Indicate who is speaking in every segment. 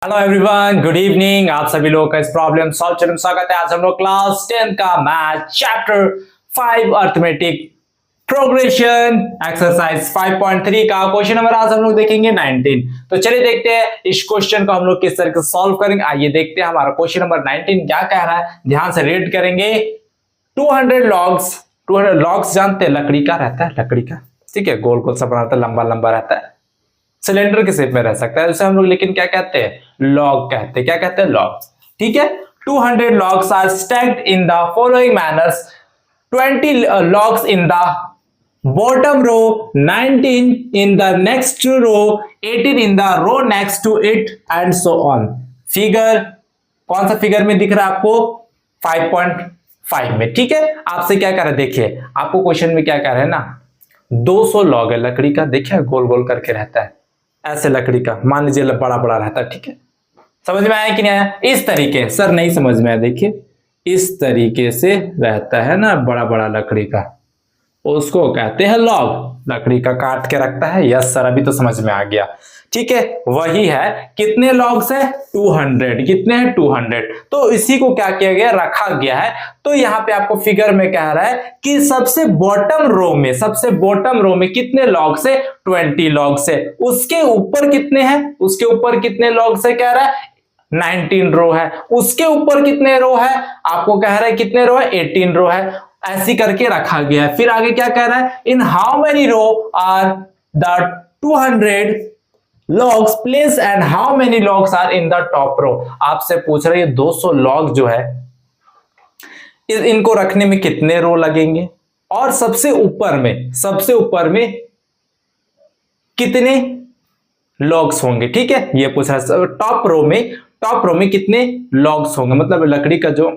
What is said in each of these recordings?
Speaker 1: Hello everyone, good evening. आप सभी लोगों का इस प्रॉब्लम सॉल्व चैनल में स्वागत है। आज हम लोग क्लास 10 का math chapter 5 arithmetic progression exercise 5.3 का क्वेश्चन नंबर आज हम लोग देखेंगे 19। तो चलिए देखते हैं इस क्वेश्चन को हम लोग किस तरह से सॉल्व करेंगे। आइए देखते हैं हमारा क्वेश्चन नंबर 19 क्या कह रहा है। ध्यान से रीड करेंगे। 200 लॉग्स जानते हैं, लकड़ी का रहता है, लकड़ी का, ठीक है, गोल गोल सा बना रहता है, लंबा लंबा रहता है, सिलेंडर के शेप में रह सकता है। उसे हम लोग लेकिन क्या कहते हैं, लॉग कहते हैं। क्या कहते हैं, लॉग, ठीक है। 200 logs are stacked in the following manners: 20 logs in the bottom row, 19 in the next row, 18 in the row next to it and so on। Figure कौन सा फिगर में दिख रहा है आपको, 5.5 में, ठीक है। आपसे क्या कर रहे हैं, देखिए आपको क्वेश्चन में क्या कह रहे हैं ना, 200 लॉग है लकड़ी का, देखिए गोल गोल करके रहता है, ऐसे लकड़ी का, मान लीजिए बड़ा बड़ा रहता है, ठीक है। समझ में आया कि नहीं आया? इस तरीके, सर नहीं समझ में आया, देखिए इस तरीके से रहता है ना बड़ा बड़ा लकड़ी का, उसको कहते हैं लॉग। लकड़ी का काट के रखता है। यस सर, अभी तो समझ में आ गया, ठीक है। वही है, कितने लॉग्स है, 200। कितने हैं, 200। तो इसी को क्या किया गया, रखा गया है। तो यहाँ पे आपको फिगर में कह रहा है कि सबसे बॉटम रो में कितने लॉग्स है, 20 लॉग्स है। उसके ऊपर कितने हैं, उसके ऊपर कितने लॉग्स है, कह रहा है 19 रो है। उसके ऊपर कितने रो है, आपको कह रहा है कितने रो है, 18 रो है। ऐसी करके रखा गया है। फिर आगे क्या कह रहा है, in how many row are the 200 logs place and how many logs are in the top row. आपसे पूछ रहे हैं 200 लॉग जो है इनको रखने में कितने रो लगेंगे, और सबसे ऊपर में कितने लॉग्स होंगे, ठीक है। ये पूछ रहा है टॉप रो में कितने लॉग्स होंगे, मतलब लकड़ी का जो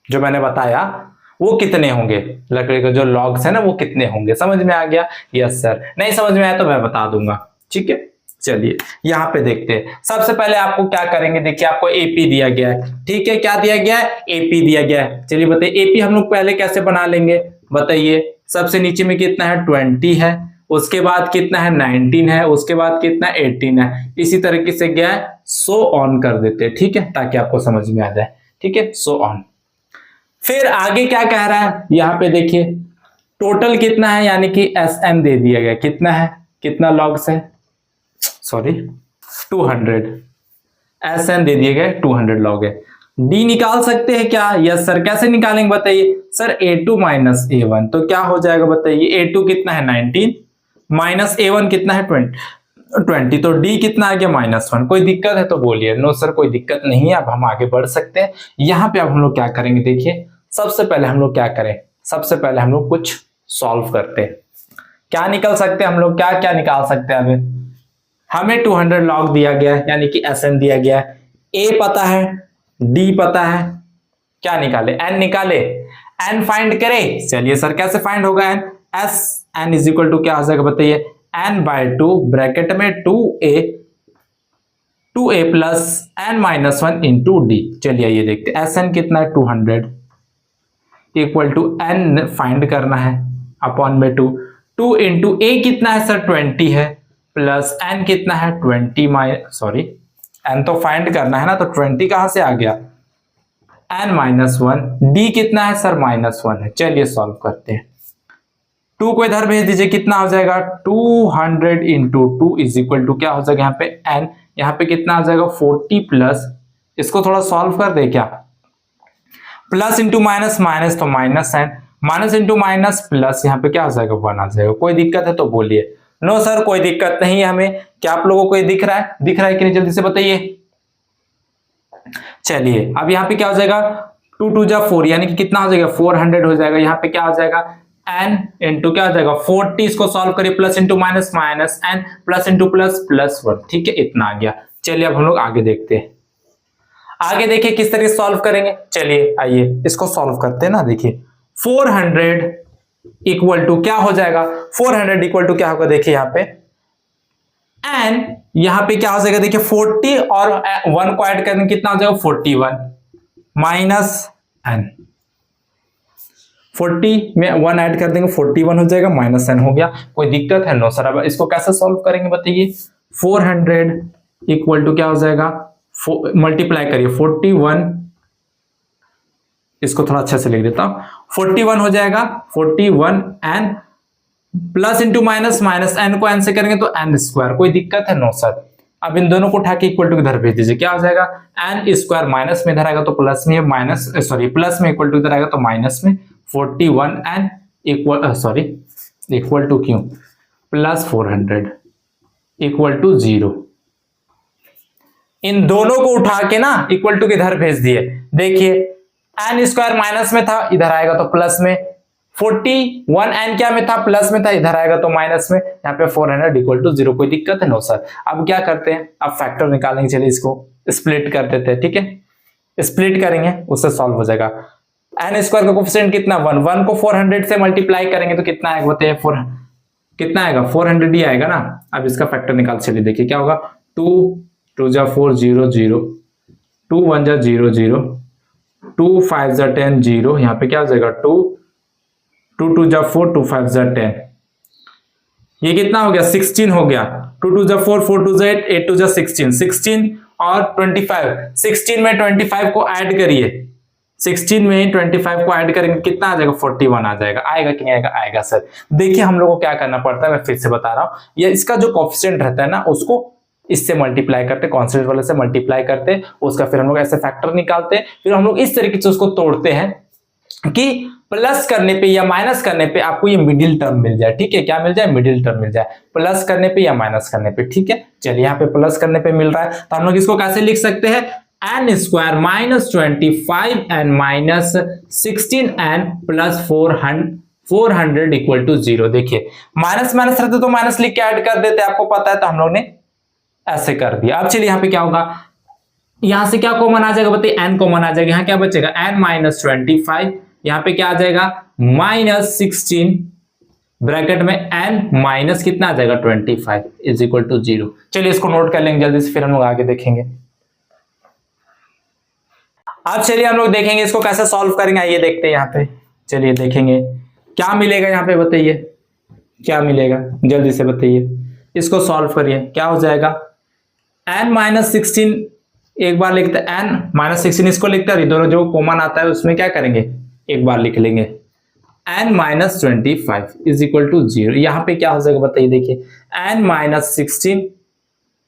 Speaker 1: मैंने बताया वो कितने होंगे, लकड़ी का जो लॉग्स है ना वो कितने होंगे। समझ में आ गया? Yes sir. नहीं समझ में आया तो मैं बता दूंगा, ठीक है। चलिए यहां पे देखते हैं। सबसे पहले आपको क्या करेंगे, देखिए आपको एपी दिया गया है, ठीक है। क्या दिया गया है, एपी दिया गया है। चलिए बताइए एपी हम लोग पहले कैसे बना लेंगे, बताइए। सबसे नीचे में कितना है, 20 है, उसके बाद कितना है, 19 है, उसके बाद कितना 18 है। इसी तरीके से क्या है, सो ऑन कर देते हैं, ठीक है, ताकि आपको समझ में आ जाए, ठीक है, सो ऑन। फिर आगे क्या कह रहा है, यहां पे देखिए टोटल कितना है, यानी कि एस एन दे दिया गया, कितना है, कितना लॉग्स है, सॉरी 200, एस एन दे दिए गए 200 लॉग है। डी निकाल सकते हैं क्या? Yes sir. कैसे निकालेंगे बताइए? सर a2 माइनस a1, तो क्या हो जाएगा बताइए, a2 कितना है 19 माइनस a1 कितना है 20, तो डी कितना आ गया -1। कोई दिक्कत है तो बोलिए। नो सर कोई दिक्कत नहीं है, अब हम आगे बढ़ सकते हैं। यहाँ पे अब हम लोग क्या करेंगे, देखिए सबसे पहले हम लोग क्या करें, सबसे पहले हम लोग कुछ सॉल्व करते हैं। क्या निकल सकते हैं हम लोग, क्या क्या निकाल सकते हैं? अभी हमें 200 लॉग दिया गया है, यानी कि एस एन दिया गया है, ए पता है, डी पता है, क्या निकाले, एन निकाले, एन फाइंड करे। चलिए सर कैसे फाइंड होगा N, S N is equal to क्या आ जाएगा बताइए, एन बाय 2 ब्रैकेट में 2a plus n minus 1 into d. चलिए ये देखते हैं एस एन कितना है 200 इक्वल टू एन फाइंड करना है अपॉन में 2 इंटू ए कितना है सर 20 है, प्लस एन कितना है 20 एन तो फाइंड करना है ना, तो 20 कहां से आ गया, एन माइनस 1, डी कितना है सर -1 है। चलिए सॉल्व करते हैं। 2 को इधर भेज दीजिए, कितना हो जाएगा 200 इंटू 2 इज इक्वल टू क्या हो जाएगा यहाँ पे एन, यहाँ पे कितना आ जाएगा 40 प्लस, इसको थोड़ा सॉल्व कर दे क्या, प्लस इंटू माइनस माइनस तो minus n, minus into minus plus, यहाँ पे क्या हो जाएगा 1 आ जाएगा। कोई दिक्कत है तो बोलिए। नो सर कोई दिक्कत नहीं है हमें। क्या आप लोगों को ये दिख रहा है, दिख रहा है कि नहीं, जल्दी से बताइए। चलिए अब यहाँ पे क्या हो जाएगा 2 2 जा 4, यानी कि कितना हो जाएगा 400 हो जाएगा। यहाँ पे क्या हो जाएगा एन इंटू क्या हो जाएगा 40, इसको सॉल्व करिए, plus into minus minus n plus into plus plus 1, ठीक है, इतना आ गया। चलिए अब हम लोग आगे देखते हैं, आगे देखिए किस तरह से सॉल्व करेंगे। चलिए आइए इसको सॉल्व करते हैं ना। देखिए 400 इक्वल टू क्या हो जाएगा, 400 इक्वल टू क्या होगा, देखिए यहाँ पे एन, यहाँ पे क्या हो जाएगा देखिए 40 और 1 को ऐड करने कितना हो जाएगा 41 माइनस एन, 40 में 1 ऐड कर देंगे 41 हो जाएगा, माइनस एन हो गया। कोई दिक्कत है? No sir. अब इसको कैसे सॉल्व करेंगे बताइए। 400 इक्वल टू क्या हो जाएगा, मल्टीप्लाई करिए 41, इसको थोड़ा अच्छे से लिख देता हूं, 41 हो जाएगा, 41 n plus into minus, minus n को एन से करेंगे तो एन स्क्वायर। कोई दिक्कत है? No sir. अब इन दोनों को उठा के इक्वल टू इधर भेज दीजिए, क्या हो जाएगा, एन स्क्वायर माइनस में इधर आएगा तो प्लस में, माइनस सॉरी प्लस में इक्वल टू इधर आएगा तो माइनस में, 41 n equal sorry equal to क्यों, प्लस 400 इक्वल टू 0। इन दोनों को उठा के ना इक्वल टू के इधर भेज दिए। देखिए एन स्क्वायर माइनस में था, इधर आएगा तो प्लस में, 41 एन क्या में था, प्लस में था, इधर आएगा तो माइनस में, यहाँ पे 400 इक्वल टू 0। कोई दिक्कत है? No sir. अब क्या करते हैं, अब फैक्टर निकालेंगे, चलिए इसको स्प्लिट कर देते हैं, ठीक है, स्प्लिट करेंगे उससे सॉल्व हो जाएगा। एन स्क्वायर का कोफिशिएंट कितना, 1 को 400 से मल्टीप्लाई करेंगे तो कितना आएगा बताइए, 4 कितना आएगा, 400 ही आएगा ना। अब इसका फैक्टर निकाल, चलिए देखिए क्या होगा, 2 2 जा 4 0 0, 2 1 जा 0 0, 2 5 जा 10 0, यहाँ पे क्या हो जाएगा 2 2 2 जा 4, 2 5 जा 10, ये कितना हो गया 16 हो गया, 2 2 जा 4, 4 2 जा 8, 8 2 जा 16, 16 और 25, 16 में 25 को ऐड करिए, 16 में 25 को ऐड करेंगे कितना आ जाएगा, 41 आ जाएगा। आएगा कि नहीं आएगा, आएगा सर। देखिए हम लोग को क्या करना पड़ता है, मैं फिर से बता रहा हूं, ये इसका जो कोफिशिएंट रहता है ना उसको इससे मल्टीप्लाई करते, कांस्टेंट वाले से मल्टीप्लाई करते, उसका फिर हम लोग ऐसे फैक्टर निकालते हैं, फिर हम लोग इस तरीके से उसको तोड़ते हैं कि प्लस करने पे या माइनस करने पे आपको ये मिडिल टर्म मिल जाए, ठीक है, क्या मिल जाए, मिडिल टर्म मिल जाए, प्लस करने पे या माइनस करने पे, ठीक है। चलिए यहाँ पे प्लस करने पे मिल रहा है तो हम लोग इसको कैसे लिख सकते हैं, n square minus 25 n minus 16 n plus 400 equal to 0। देखिए माइनस माइनस रहते तो माइनस लिख के ऐड कर देते, आपको पता है, तो हम लोग ने ऐसे कर दिया। अब चलिए यहाँ पे क्या होगा, यहां से क्या कॉमन आ जाएगा बताइए, एन कॉमन आ जाएगा, यहाँ क्या बचेगा, एन माइनस 25, यहाँ पे क्या आ जाएगा माइनस 16 ब्रैकेट में एन माइनस कितना आ जाएगा 25 इज इक्वल टू 0। चलिए इसको नोट कर लेंगे जल्दी से, फिर हम लोग आगे देखेंगे। अब चलिए हम लोग देखेंगे इसको कैसे सॉल्व करेंगे, आइए देखते हैं यहाँ पे। चलिए देखेंगे क्या मिलेगा यहाँ पे, बताइए क्या मिलेगा, जल्दी से बताइए। इसको सॉल्व करिए, क्या हो जाएगा, एन माइनस 16 एक बार लिखते हैं, एन माइनस 16 इसको लिखते हैं, दोनों जो कॉमन आता है उसमें क्या करेंगे एक बार लिख लेंगे, n minus 25 is equal to 0। यहाँ पे क्या हो जाएगा बताइए, देखिए एन माइनस 16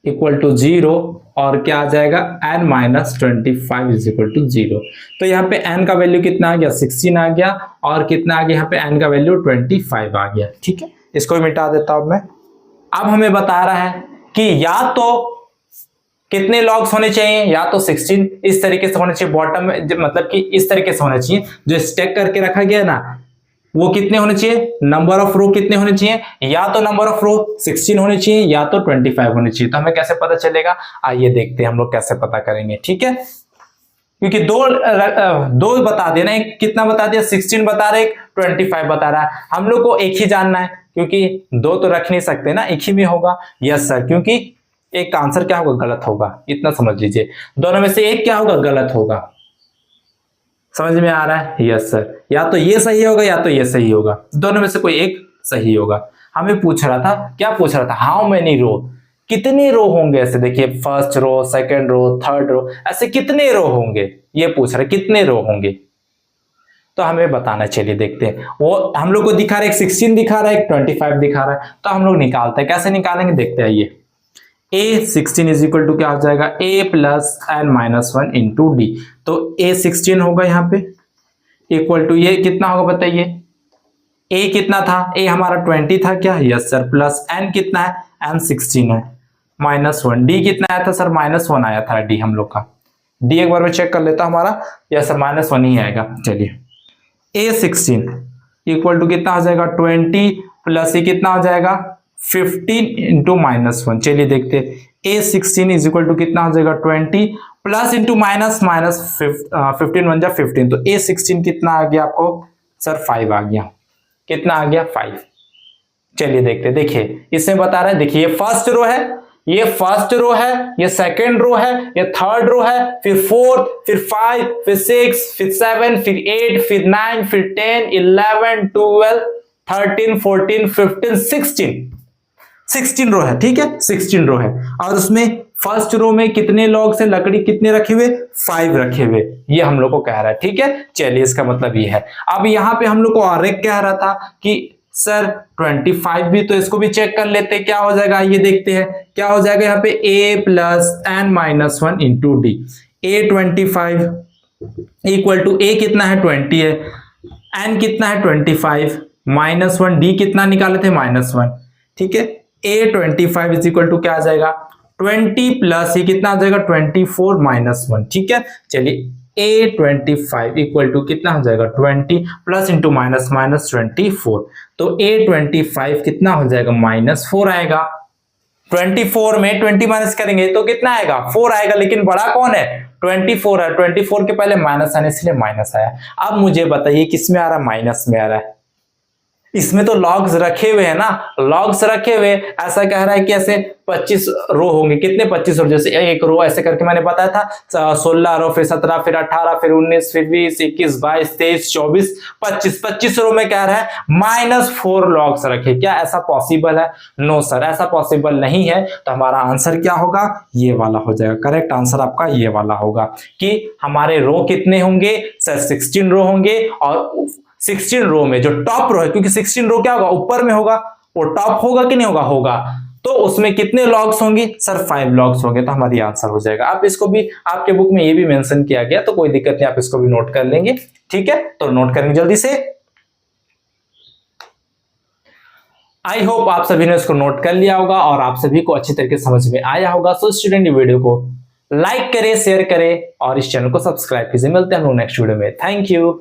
Speaker 1: इक्वल टू 0 और क्या आ जाएगा n minus 25 is equal to 0। तो यहाँ पे एन का वैल्यू कितना आ गया 16 आ गया, और कितना आ गया यहाँ पे एन का वैल्यू 25 आ गया, ठीक है। इसको भी मिटा देता हूं मैं। अब हमें बता रहा है कि या तो कितने लॉग्स होने चाहिए, या तो 16 इस तरीके से होने चाहिए बॉटम में, मतलब कि इस तरीके से होने चाहिए, जो स्टैक करके रखा गया ना वो कितने होने चाहिए, नंबर ऑफ रो कितने होने चाहिए, या तो नंबर ऑफ रो 16 होने चाहिए या तो 25 होने चाहिए। तो हमें कैसे पता चलेगा, आइए देखते हैं हम लोग कैसे पता करेंगे, ठीक है। क्योंकि दो बता देना, एक कितना बता दिया 16 बता रहा है, एक 25 बता रहा है, हम लोग को एक ही जानना है, क्योंकि दो तो रख नहीं सकते ना, एक ही में होगा। यस सर, क्योंकि एक का आंसर क्या होगा, गलत होगा, इतना समझ लीजिए, दोनों में से एक क्या होगा, गलत होगा। समझ में आ रहा है, यस सर, या तो ये सही होगा या तो ये सही होगा, दोनों में से कोई एक सही होगा। हमें पूछ रहा था, क्या पूछ रहा था, हाउ मेनी रो, कितने रो होंगे, ऐसे देखिए first row, second row, third row, ऐसे कितने रो होंगे, ये पूछ रहे कितने रो होंगे, तो हमें बताना। चलिए देखते हैं, वो हम लोग को दिखा रहा है, एक 16 दिखा रहा है, एक 25 दिखा रहा है, तो हम लोग निकालते हैं, कैसे निकालेंगे देखते हैं। ये a 16 इज इक्वल टू क्या हो जाएगा, a plus n minus 1 into d, तो a 16 होगा यहाँ पे इक्वल टू ये कितना होगा बताइए, a कितना था, a हमारा 20 था क्या, यस सर, प्लस n कितना है, n 16 है, माइनस 1, d कितना आया था सर, माइनस 1 आया था d हम लोग का, d एक बार मैं चेक कर लेता हमारा, यस सर माइनस 1 ही आएगा। चलिए a 16 इक्वल टू कितना हो जाएगा 20 प्लस ये कितना हो जाएगा 15 इंटू माइनस 1। चलिए देखते हैं, a 16 इज इक्वल टू कितना हो जाएगा 20 प्लस इंटू माइनस 15 1 जा 15, तो a 16 कितना आ गया आपको सर 5 आ गया, कितना आ गया 5। चलिए देखते, देखिए इसमें बता रहा है, देखिए ये फर्स्ट रो है, ये फर्स्ट रो है, ये सेकंड रो है, ये थर्ड रो है, फिर फोर्थ, फिर 5, फिर 6, फिर 7, फिर 8, फिर 9, फिर 10, 11, 12, 13, 14, 15, 16 16 रो है, ठीक है, 16 रो है, और उसमें फर्स्ट रो में कितने लॉग से लकड़ी कितने रखे हुए, 5 रखे हुए, ये हम लोग को कह रहा है। ठीक है, चलिए इसका मतलब ये है। अब यहाँ पे हम लोग को और एक कह रहा था कि सर 25 भी, तो इसको भी चेक कर लेते हैं क्या हो जाएगा, ये देखते हैं क्या हो जाएगा। यहाँ पे a plus n minus 1 into d, a25 equal to a कितना है 20 है, n कितना है 25 माइनस 1, d कितना निकाले थे -1। ठीक है, a25 इज इक्वल टू क्या आ जाएगा 20 प्लस ये कितना आ जाएगा 24 माइनस 1। ठीक है, चलिए a25 इक्वल टू कितना हो जाएगा 20 प्लस इंटू माइनस माइनस 24, तो a25 कितना हो जाएगा -4 आएगा। 24 में 20 माइनस करेंगे तो कितना आएगा 4 आएगा, लेकिन बड़ा कौन है 24 है, 24 के पहले माइनस आने इसलिए माइनस आया। अब मुझे बताइए किस में आ रहा है, माइनस में आ रहा है। इसमें तो लॉग्स रखे हुए हैं ना, लॉग्स रखे हुए, ऐसा कह रहा है कि ऐसे 25 रो होंगे, कितने 25 रो, जैसे एक रो ऐसे करके मैंने बताया था 16 रो, फिर 17, फिर 18, फिर 19, फिर 20, 21, 22, 23, 24, 25 रो में कह रहा है -4 लॉग्स रखे। क्या ऐसा पॉसिबल है? नो सर, ऐसा पॉसिबल नहीं है। तो हमारा आंसर क्या होगा, ये वाला हो जाएगा। करेक्ट आंसर आपका ये वाला होगा कि हमारे रो कितने होंगे सर, 16 रो होंगे, और 16 रो में जो टॉप रो है, क्योंकि 16 रो क्या होगा ऊपर में होगा, वो टॉप होगा कि नहीं होगा, होगा, तो उसमें कितने लॉग्स होंगे सर 5 लॉग्स होंगे, तो हमारी आंसर हो जाएगा। आप इसको भी, आपके बुक में ये भी मेंशन किया गया, तो कोई दिक्कत नहीं, आप इसको भी नोट कर लेंगे। ठीक है, तो नोट करेंगे जल्दी से। आई होप आप सभी ने इसको नोट कर लिया होगा और आप सभी को अच्छी तरीके से समझ में आया होगा। सो स्टूडेंट, ये वीडियो को लाइक करें, शेयर करें और इस चैनल को सब्सक्राइब कीजिए। मिलते हैं हम लोग नेक्स्ट वीडियो में। Thank you.